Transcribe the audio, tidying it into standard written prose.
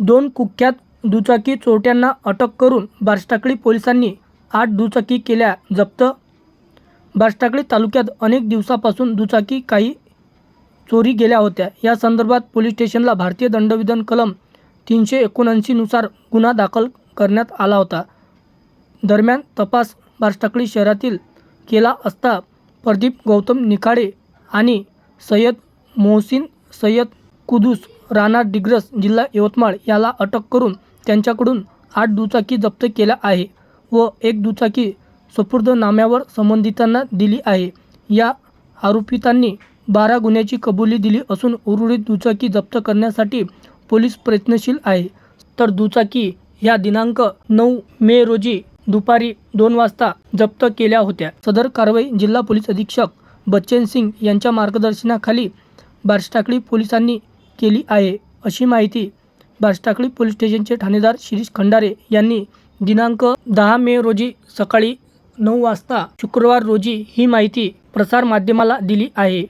2 कुख्यात दुचाकी चोरट्यांना अटक करून बार्शीटाकळी पोलिसांनी 8 दुचाकी केल्या जप्त। बार्शीटाकळी तालुक्यात अनेक दिवसापासून दुचाकी काही चोरी गेल्या होत्या। या संदर्भात पोलीस स्टेशनला भारतीय दंडविधान कलम 379 नुसार गुन्हा दाखल करण्यात आला होता। दरम्यान तपास बार्शीटाकळी शहरातील केला असता प्रदीप गौतम निखाडे आणि सय्यद मोहसिन सय्यद कुदूस राणा डिग्रस जिल्हा यवतमाळ याला अटक करून त्यांच्याकडून 8 दुचाकी जप्त केल्या आहे व 1 दुचाकी सुपूर्दनाम्यावर संबंधितांना दिली आहे। या आरोपितांनी 12 गुन्ह्याची कबुली दिली असून उर्वरित दुचाकी जप्त करण्यासाठी पोलीस प्रयत्नशील आहे। तर दुचाकी ह्या दिनांक 9 मे रोजी दुपारी 2 वाजता जप्त केल्या होत्या। सदर कारवाई जिल्हा पोलीस अधीक्षक बच्चन सिंग यांच्या मार्गदर्शनाखाली बार्शीटाकळी पोलिसांनी केली आहे, अशी माहिती बार्शीटाकळी पोलीस स्टेशनचे ठाणेदार शिरीष खंडारे यांनी दिनांक 10 मे रोजी सकाळी 9 वाजता शुक्रवार रोजी ही माहिती प्रसारमाध्यमाला दिली आहे।